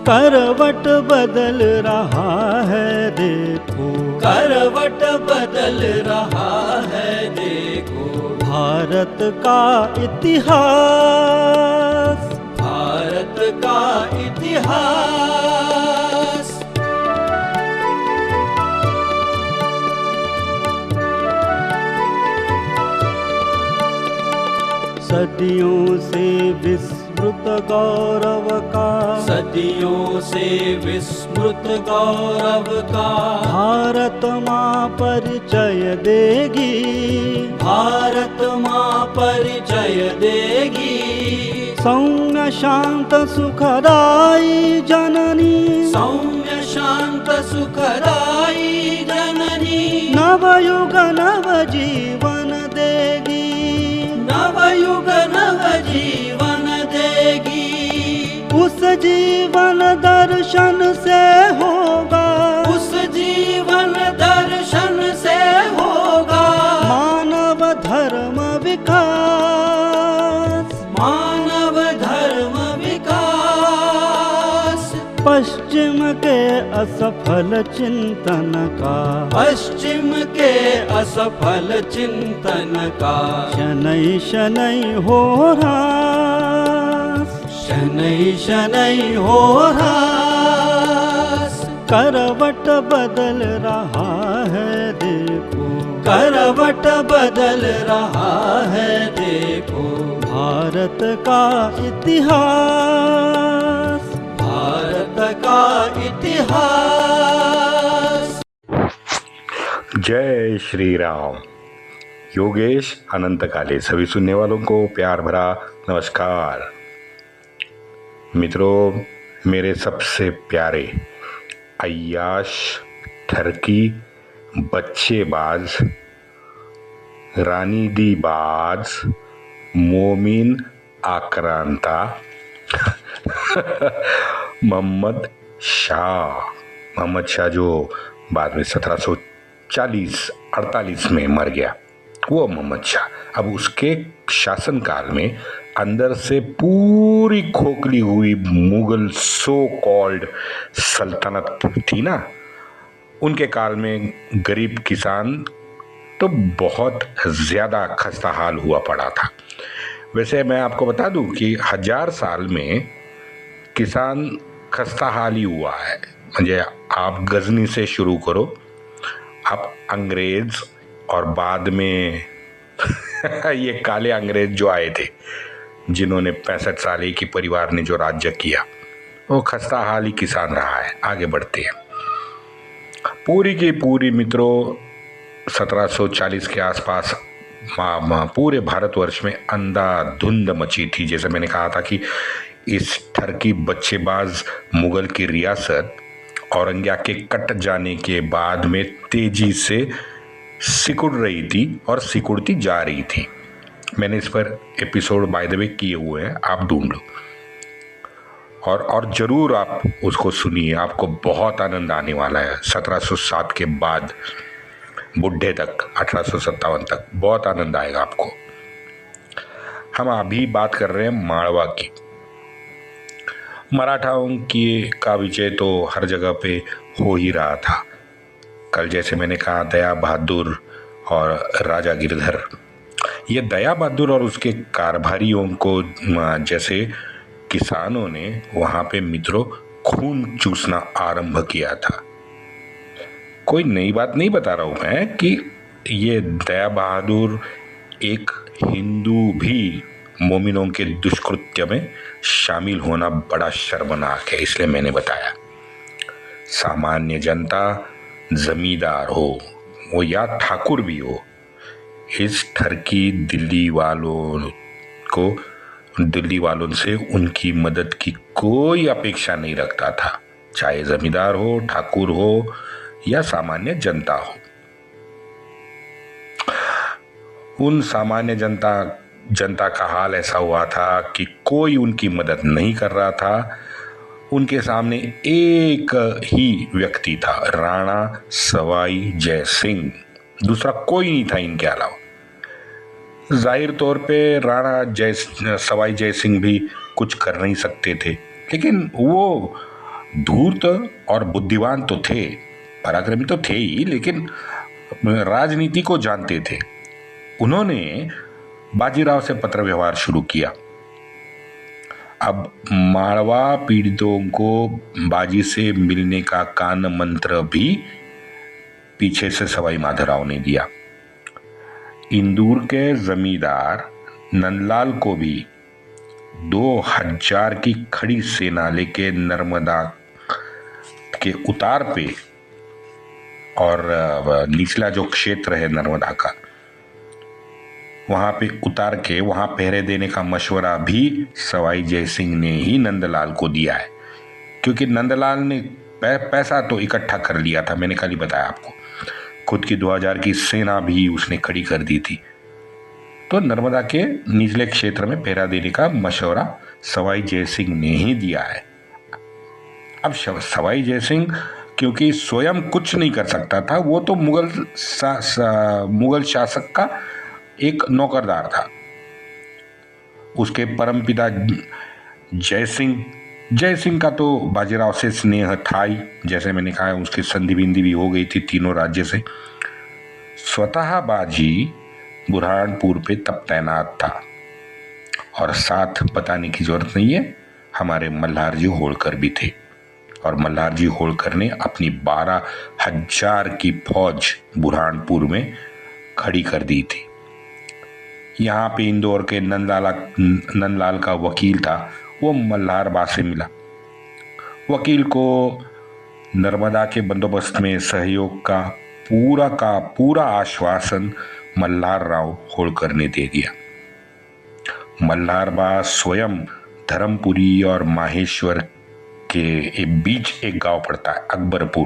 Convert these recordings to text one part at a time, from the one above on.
करवट बदल रहा है देखो, करवट बदल रहा है देखो, भारत का इतिहास, भारत का इतिहास। सदियों से विस्मृत गौरव का, सदियों से विस्मृत गौरव का, भारत माँ परिचय देगी, भारत माँ परिचय देगी। सौम्य शांत सुखदाई जननी, सौम्य शांत सुखदाई जननी, नवयुग नव जीवन देगी, नवयुग नव जीवन देगी। उस जीवन दर्शन से होगा, उस जीवन दर्शन से होगा मानव धर्म विकास, मानव धर्म विकास। पश्चिम के असफल चिंतन का, पश्चिम के असफल चिंतन का, शनै शनै हो ह्रास, शनै शनै हो ह्रास। करवट बदल रहा है देखो, करवट बदल रहा है देखो, भारत का इतिहास, भारत का इतिहास। जय श्री राम। योगेश अनंतकाले सभी सुनने वालों को प्यार भरा नमस्कार। मित्रों, मेरे सबसे प्यारे अय्याश, ठरकी, बच्चेबाज, रानी दी बाज, मोमिन आक्रांता, मोहम्मद शाह जो बाद में 1740-48 में मर गया, वो मोहम्मद शाह। अब उसके शासनकाल में अंदर से पूरी खोखली हुई मुगल सो कॉल्ड सल्तनत थी ना, उनके काल में गरीब किसान तो बहुत ज़्यादा खस्ता हाल हुआ पड़ा था। वैसे मैं आपको बता दूं कि 1000 साल में किसान खस्ता हाल ही हुआ है। म्हणजे आप गजनी से शुरू करो, आप अंग्रेज और बाद में ये काले अंग्रेज जो आए थे, जिन्होंने 65 साल एक ही परिवार ने जो राज्य किया, वो खस्ता हाल ही किसान रहा है। आगे बढ़ते हैं। पूरी की पूरी मित्रों 1740 के आसपास पूरे भारतवर्ष में अंधाधुंध मची थी। जैसे मैंने कहा था कि इस ठरकी बच्चेबाज मुगल की रियासत औरंगिया के कट जाने के बाद में तेजी से सिकुड़ रही थी और सिकुड़ती जा रही थी। मैंने इस पर एपिसोड बाय द वे किए हुए हैं, आप ढूंढ लो और ज़रूर आप उसको सुनिए, आपको बहुत आनंद आने वाला है। 1707 के बाद बुढ़े तक, 1857 तक बहुत आनंद आएगा आपको। हम अभी बात कर रहे हैं माड़वा की। मराठाओं की का विजय तो हर जगह पे हो ही रहा था। कल जैसे मैंने कहा, दया बहादुर और राजा गिरधर, ये दया बहादुर और उसके कारभारियों को जैसे किसानों ने वहाँ पे मित्रों खून चूसना आरंभ किया था। कोई नई बात नहीं बता रहा हूँ मैं कि ये दया बहादुर एक हिंदू भी मोमिनों के दुष्कृत्य में शामिल होना बड़ा शर्मनाक है, इसलिए मैंने बताया। सामान्य जनता, जमींदार हो वो या ठाकुर भी हो, इस ठरकी दिल्ली वालों से उनकी मदद की कोई अपेक्षा नहीं रखता था, चाहे जमींदार हो, ठाकुर हो या सामान्य जनता हो। उन सामान्य जनता का हाल ऐसा हुआ था कि कोई उनकी मदद नहीं कर रहा था। उनके सामने एक ही व्यक्ति था, राणा सवाई जय सिंह, दूसरा कोई नहीं था इनके अलावा। जाहिर तौर पे राणा सवाई जय सिंह भी कुछ कर नहीं सकते थे, लेकिन वो धूर्त और बुद्धिमान तो थे, पराक्रमी तो थे ही, लेकिन राजनीति को जानते थे। उन्होंने बाजीराव से पत्र व्यवहार शुरू किया। अब मारवा पीड़ितों को बाजी से मिलने का कान मंत्र भी पीछे से सवाई माधवराव ने दिया। इंदौर के जमींदार नंदलाल को भी 2000 की खड़ी सेना लेके नर्मदा के उतार पे और निचला जो क्षेत्र है नर्मदा का, वहां पे उतार के वहां पहरे देने का मशवरा भी सवाई जयसिंह ने ही नंदलाल को दिया है, क्योंकि नंदलाल ने पैसा तो इकट्ठा कर लिया था, मैंने कल ही बताया आपको। खुद की 2000 की सेना भी उसने खड़ी कर दी थी। तो नर्मदा के निचले क्षेत्र में पहरा देने का मशवरा सवाई जयसिंह ने ही दिया है। अब सवाई जयसिंह क्योंकि स्वयं कुछ नहीं कर सकता था, वो तो मुगल शासक का एक नौकरदार था। उसके परमपिता जयसिंह का तो बाजीराव से स्नेह था ही, जैसे मैंने कहा उसकी संधि बिंदी भी हो गई थी तीनों राज्य से। स्वतः बाजी बुरहानपुर पे तब तैनात था, और साथ बताने की जरूरत नहीं है, हमारे मल्हार जी होलकर भी थे। और मल्हार जी होलकर ने अपनी 12,000 की फौज बुरहानपुर में खड़ी कर दी थी। यहाँ पे इंदौर के नंदलाल का वकील था, वो मल्हार बा से मिला। वकील को नर्मदा के बंदोबस्त में सहयोग का पूरा आश्वासन मल्हार राव होलकर ने दे दिया। मल्हार बा स्वयं धर्मपुरी और माहेश्वर के बीच एक गांव पड़ता है, अकबरपुर।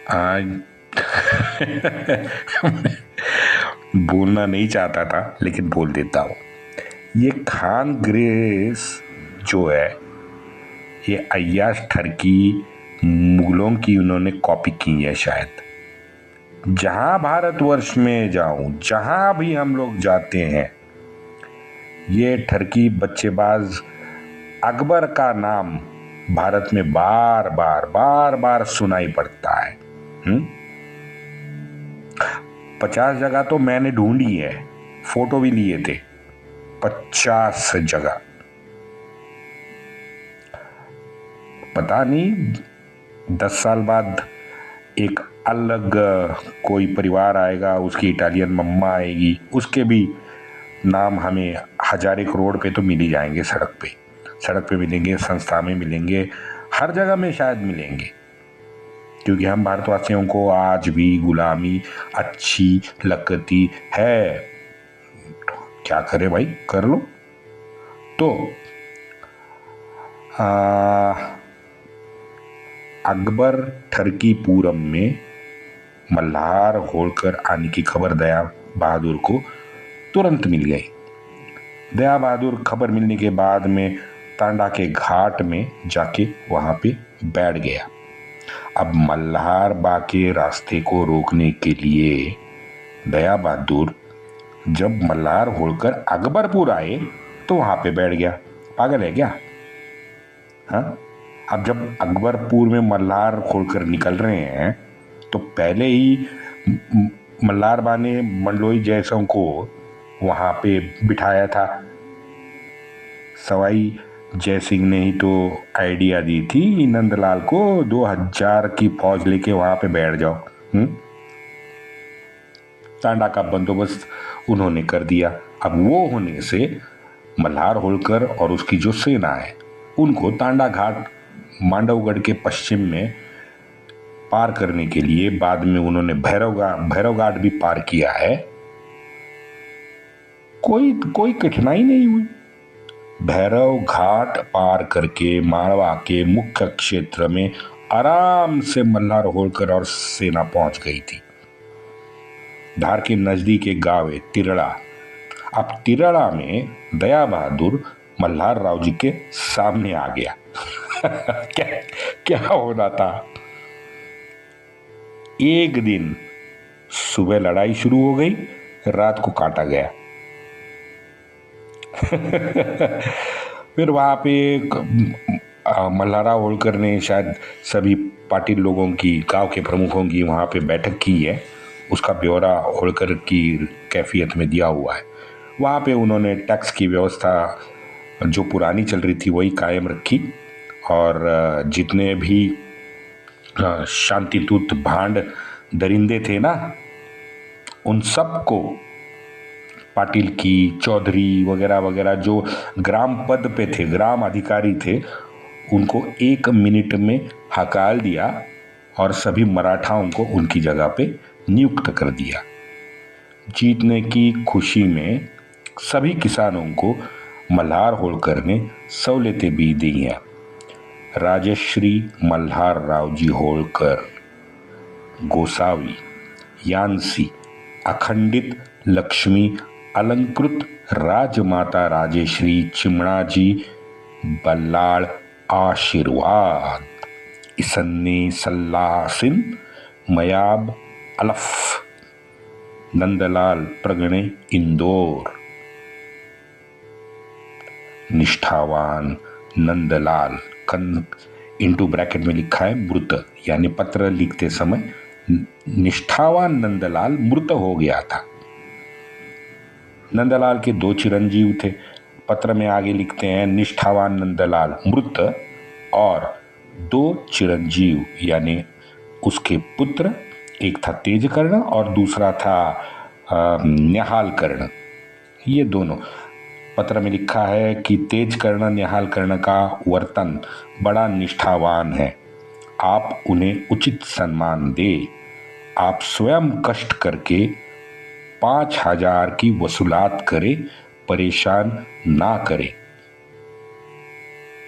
आज बोलना नहीं चाहता था लेकिन बोल देता हूं। ये खान ग्रेस जो है, ये अय्याश ठरकी मुगलों की उन्होंने कॉपी की है शायद। जहां भारतवर्ष में जाऊं, जहां भी हम लोग जाते हैं, ये ठरकी बच्चेबाज अकबर का नाम भारत में बार बार सुनाई पड़ता है। 50 जगह तो मैंने ढूंढी है, फोटो भी लिए थे, 50 जगह। पता नहीं 10 साल बाद एक अलग कोई परिवार आएगा, उसकी इटालियन मम्मा आएगी, उसके भी नाम हमें हजारे करोड़ पे तो मिल ही जाएंगे। सड़क पे मिलेंगे, संस्था में मिलेंगे, हर जगह में शायद मिलेंगे, क्योंकि हम भारतवासियों को आज भी गुलामी अच्छी लगती है। क्या करे भाई, कर लो। तो अकबर ठरकीपुरम में मल्हार होलकर आने की खबर दया बहादुर को तुरंत मिल गई। दया बहादुर खबर मिलने के बाद में तांडा के घाट में जाके वहां पे बैठ गया। अब मल्हार बा के रास्ते को रोकने के लिए दया बहादुर जब मल्हार होलकर अकबरपुर आए तो वहां पे बैठ गया। पागल है क्या? हाँ, अब जब अकबरपुर में मल्हार होलकर निकल रहे हैं तो पहले ही मल्हार बा ने मंडलोई जैसों को वहां पे बिठाया था। सवाई जयसिंह ने ही तो आइडिया दी थी नंदलाल को, 2000 की फौज लेके वहां पे बैठ जाओ। तांडा का बंदोबस्त उन्होंने कर दिया। अब वो होने से मल्हार होलकर और उसकी जो सेना है उनको तांडा घाट मांडवगढ़ के पश्चिम में पार करने के लिए, बाद में उन्होंने भैरव घाट भी पार किया है, कोई कठिनाई नहीं हुई। भैरव घाट पार करके मारवा के मुख्य क्षेत्र में आराम से मल्हार होलकर और सेना पहुंच गई थी। धार के नजदीक एक गांव है तिरड़ा। अब तिरड़ा में दया बहादुर मल्हार राव जी के सामने आ गया। क्या होना था? एक दिन सुबह लड़ाई शुरू हो गई, रात को काटा गया। फिर वहां पे मल्हारा होलकर ने शायद सभी पार्टी लोगों की, गांव के प्रमुखों की वहाँ पे बैठक की है, उसका ब्यौरा होलकर की कैफियत में दिया हुआ है। वहाँ पे उन्होंने टैक्स की व्यवस्था जो पुरानी चल रही थी वही कायम रखी, और जितने भी शांतिदूत भांड दरिंदे थे ना, उन सबको पाटिल की, चौधरी वगैरह वगैरह जो ग्राम पद पे थे, ग्राम अधिकारी थे, उनको 1 मिनट में हकाल दिया और सभी मराठाओं को उनकी जगह पे नियुक्त कर दिया। जीतने की खुशी में सभी किसानों को मल्हार होलकर ने सहूलतें भी दी हैं। राजश्री मल्हार राव जी होलकर, गोसावी, यानसी, अखंडित लक्ष्मी, अलंकृत राजमाता राजेश्री चिमणाजी बल्लाळ आशीर्वाद, इसन्नी सल्लासिन मयाब अलफ, नंदलाल प्रगणे इंदौर। निष्ठावान नंदलाल, इंटू ब्रैकेट में लिखा है मृत, यानी पत्र लिखते समय निष्ठावान नंदलाल मृत हो गया था। नंदलाल के 2 चिरंजीव थे। पत्र में आगे लिखते हैं निष्ठावान नंदलाल मृत और 2 चिरंजीव, यानी उसके पुत्र, एक था तेजकर्ण और दूसरा था न्याहाल कर्ण। ये दोनों, पत्र में लिखा है कि तेजकर्ण न्याहाल कर्ण का वर्तन बड़ा निष्ठावान है, आप उन्हें उचित सम्मान दे, आप स्वयं कष्ट करके 5000 की वसूलात करे, परेशान ना करे।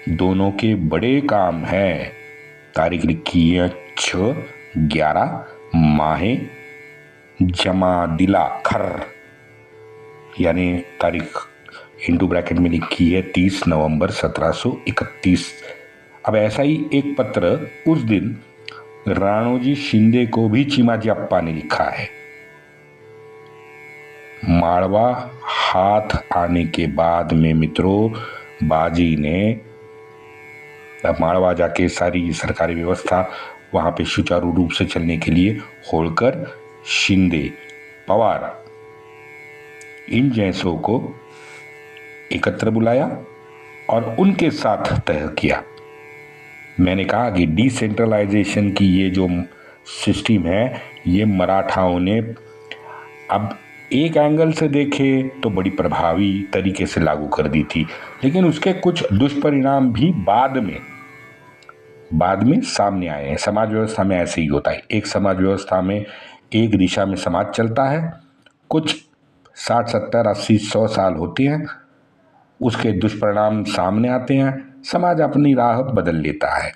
दोनों के बड़े काम है। तारीख लिखी है 6/11 माहे जमादिला खर, यानी तारीख इंटू ब्रैकेट में लिखी है 30 नवंबर 1731। अब ऐसा ही एक पत्र उस दिन राणोजी शिंदे को भी चिमाजी अप्पा ने लिखा है। माड़वा हाथ आने के बाद में मित्रों, बाजी ने माड़वा जाके सारी सरकारी व्यवस्था वहाँ पे सुचारू रूप से चलने के लिए होलकर, शिंदे, पवार, इन जैसों को एकत्र बुलाया और उनके साथ तय किया। मैंने कहा कि डिसेंट्रलाइजेशन की ये जो सिस्टम है, ये मराठाओं ने अब एक एंगल से देखे तो बड़ी प्रभावी तरीके से लागू कर दी थी, लेकिन उसके कुछ दुष्परिणाम भी बाद में सामने आए हैं। समाज व्यवस्था में ऐसे ही होता है। एक समाज व्यवस्था में एक दिशा में समाज चलता है, कुछ 60, 70, 80, 100 साल होते हैं, उसके दुष्परिणाम सामने आते हैं, समाज अपनी राह बदल लेता है।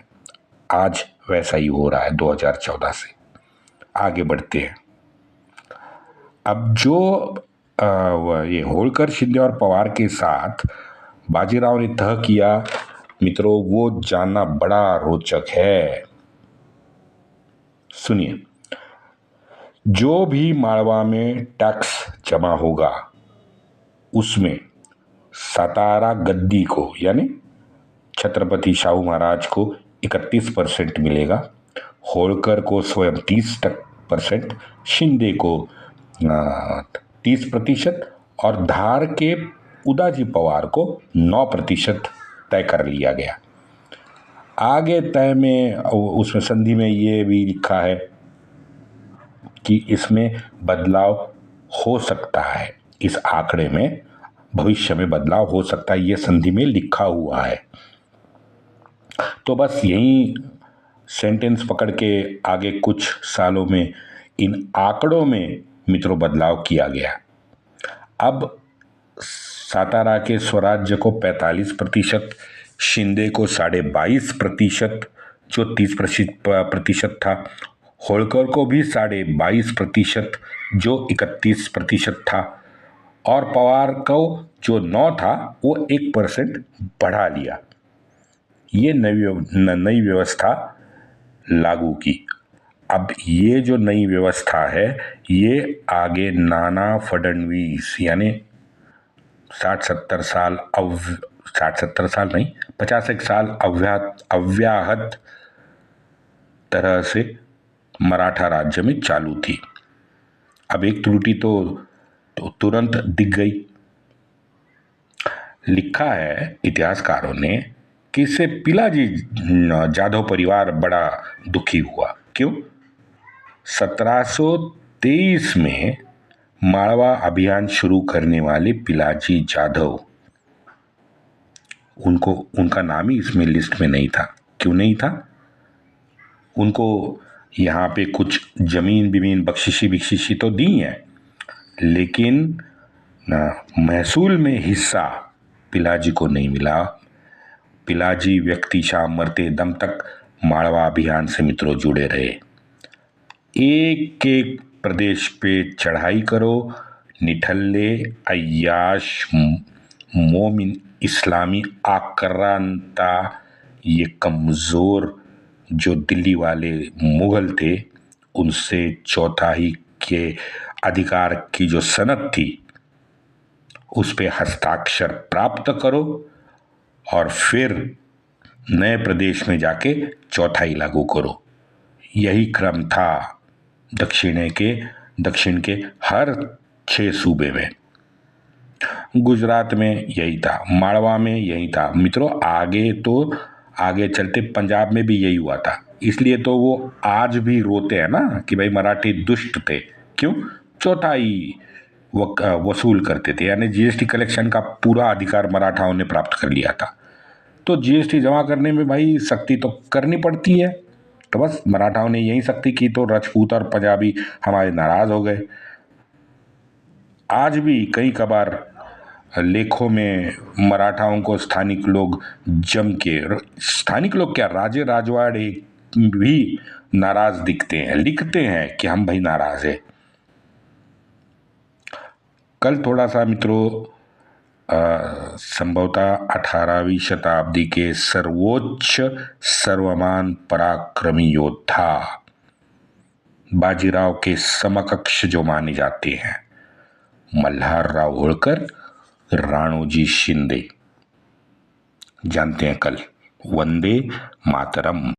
आज वैसा ही हो रहा है 2014 से। आगे बढ़ते हैं। अब जो ये होलकर, शिंदे और पवार के साथ बाजीराव ने तय किया मित्रों, वो जानना बड़ा रोचक है। सुनिए, जो भी माड़वा में टैक्स जमा होगा उसमें सातारा गद्दी को, यानी छत्रपति शाहू महाराज को 31% मिलेगा, होलकर को स्वयं 30%, शिंदे को 30% और धार के उदाजी पवार को 9% तय कर लिया गया। आगे तय में उसमें संधि में ये भी लिखा है कि इसमें बदलाव हो सकता है, इस आंकड़े में भविष्य में बदलाव हो सकता है, ये संधि में लिखा हुआ है। तो बस यही सेंटेंस पकड़ के आगे कुछ सालों में इन आंकड़ों में मित्रों बदलाव किया गया। अब सातारा के स्वराज्य को 45%, शिंदे को 22.5%, जो 30% था, होलकर को भी 22.5%, जो 31% था, और पवार को जो 9 था वो 1% बढ़ा लिया। ये नई व्यवस्था लागू की। अब ये जो नई व्यवस्था है, ये आगे नाना फडणवीस, यानी 60-70 साल अब 60-70 साल नहीं, 50 साल अव्याहत तरह से मराठा राज्य में चालू थी। अब एक त्रुटि तो तुरंत दिख गई। लिखा है इतिहासकारों ने कि इससे पिलाजी जाधव परिवार बड़ा दुखी हुआ। क्यों? 1723 में माळवा अभियान शुरू करने वाले पिलाजी जाधव, उनका नाम ही इसमें लिस्ट में नहीं था। क्यों नहीं था? उनको यहाँ पे कुछ जमीन बख्शिशी तो दी है, लेकिन महसूल में हिस्सा पिलाजी को नहीं मिला। पिलाजी व्यक्तिशः मरते दम तक माळवा अभियान से मित्रों जुड़े रहे। एक एक प्रदेश पे चढ़ाई करो, निठल्ले, अय्याश, मोमिन, इस्लामी आक्रांता, ये कमज़ोर जो दिल्ली वाले मुगल थे, उनसे चौथाई के अधिकार की जो सनद थी उस पे हस्ताक्षर प्राप्त करो और फिर नए प्रदेश में जाके चौथाई लागू करो। यही क्रम था दक्षिण के हर 6 सूबे में। गुजरात में यही था, माळवा में यही था। मित्रों आगे चलते पंजाब में भी यही हुआ था। इसलिए तो वो आज भी रोते हैं ना कि भाई मराठी दुष्ट थे। क्यों? चौथाई वसूल करते थे, यानी जीएसटी कलेक्शन का पूरा अधिकार मराठाओं ने प्राप्त कर लिया था। तो जीएसटी जमा करने में भाई सख्ती तो करनी पड़ती है। तो बस मराठाओं ने यही सख्ती की तो राजपूत और पंजाबी हमारे नाराज हो गए। आज भी कई कबार लेखों में मराठाओं को स्थानिक लोग स्थानिक लोग क्या, राजे राजवाड़े भी नाराज दिखते हैं, लिखते हैं कि हम भाई नाराज है। कल थोड़ा सा मित्रों संभवतः 18वीं शताब्दी के सर्वोच्च सर्वमान पराक्रमी योद्धा बाजीराव के समकक्ष जो माने जाते हैं, मल्हारराव होळकर, राणोजी शिंदे, जानते हैं कल। वंदे मातरम।